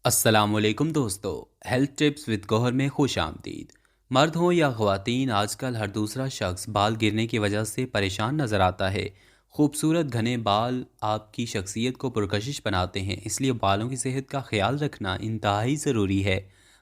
अस्सलामुअलैकुम दोस्तों। Health tips with Gauhar में खुश आमदीद। मर्द हो या ख़वातीन, आजकल हर दूसरा शख्स बाल गिरने की वजह से परेशान नज़र आता है। खूबसूरत घने बाल आपकी शख्सियत को पुरकशिश बनाते हैं, इसलिए बालों की सेहत का ख्याल रखना इंतहाई ज़रूरी है।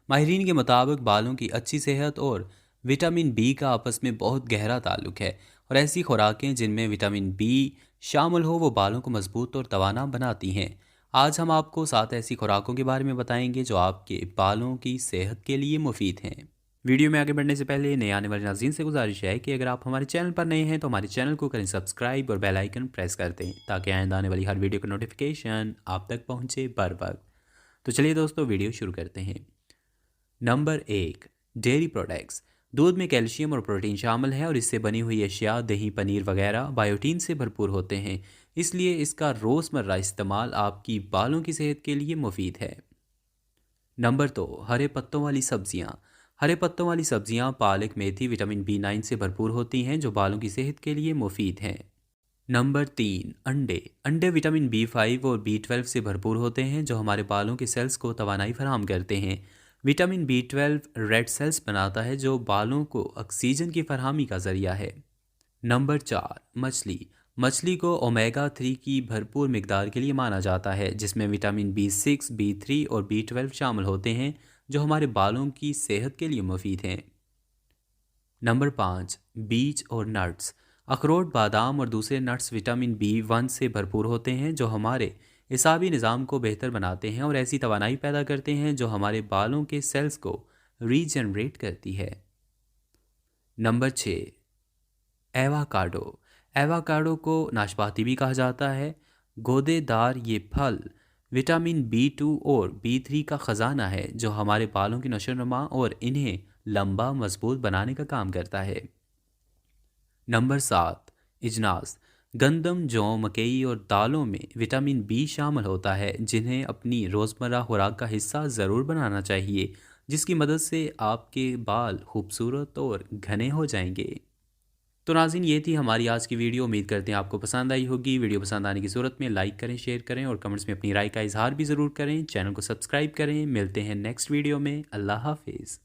माहिरीन के मुताबिक बालों की अच्छी सेहत और विटामिन बी का आपस में बहुत गहरा ताल्लुक है, और ऐसी खुराकें जिनमें विटामिन बी शामिल हो वो बालों को मजबूत और तवाना बनाती हैं। आज हम आपको 7 ऐसी खुराकों के बारे में बताएंगे जो आपके बालों की सेहत के लिए मुफीद हैं। वीडियो में आगे बढ़ने से पहले नए आने वाले नाज़रीन से गुजारिश है कि अगर आप हमारे चैनल पर नए हैं तो हमारे चैनल को करें सब्सक्राइब और बेल आइकन प्रेस कर दें, ताकि आइंदा आने वाली हर वीडियो का नोटिफिकेशन आप तक पहुंचे बर वक्त। तो चलिए दोस्तों, वीडियो शुरू करते हैं। Number 1, dairy products. दूध में कैल्शियम और प्रोटीन शामिल है, और इससे बनी हुई अशिया दही पनीर वगैरह बायोटीन से भरपूर होते हैं। इसलिए इसका रोज़मर्रा इस्तेमाल आपकी बालों की सेहत के लिए मुफीद है। नंबर 2, हरे पत्तों वाली सब्जियां। हरे पत्तों वाली सब्जियां पालक मेथी विटामिन B9 से भरपूर होती हैं, जो बालों की सेहत के लिए मुफीद हैं। नंबर 3, अंडे। अंडे विटामिन B5 और B12 से भरपूर होते हैं, जो हमारे बालों के सेल्स को तवानाई फराहम करते हैं। विटामिन B12 रेड सेल्स बनाता है, जो बालों को ऑक्सीजन की फरहमी का जरिया है। नंबर 4, मछली। मछली को ओमेगा 3 की भरपूर मिकदार के लिए माना जाता है, जिसमें विटामिन B6, B3 और B12 शामिल होते हैं, जो हमारे बालों की सेहत के लिए मुफीद हैं। नंबर 5, बीज और नट्स। अखरोट, बादाम और दूसरे नट्स विटामिन B1 से भरपूर होते हैं, जो हमारे एसाबी निज़ाम को बेहतर बनाते हैं और ऐसी तवानाई पैदा करते हैं जो हमारे बालों के सेल्स को रीजनरेट करती है। Number 6, avocado. एवाकाडो को नाशपाती भी कहा जाता है। गोदेदार ये फल विटामिन B2 और B3 का ख़जाना है, जो हमारे बालों की नशोनुमा और इन्हें लंबा मजबूत बनाने का काम करता है। नंबर 7, इजनास। गंदम, जौ, मकई और दालों में विटामिन बी शामिल होता है, जिन्हें अपनी रोज़मर्रा खुराक का हिस्सा ज़रूर बनाना चाहिए, जिसकी मदद से आपके बाल खूबसूरत और घने हो जाएंगे। तो नाज़रीन, ये थी हमारी आज की वीडियो। उम्मीद करते हैं आपको पसंद आई होगी। वीडियो पसंद आने की सूरत में लाइक करें, शेयर करें और कमेंट्स में अपनी राय का इजहार भी ज़रूर करें। चैनल को सब्सक्राइब करें। मिलते हैं नेक्स्ट वीडियो में। अल्लाह हाफिज़।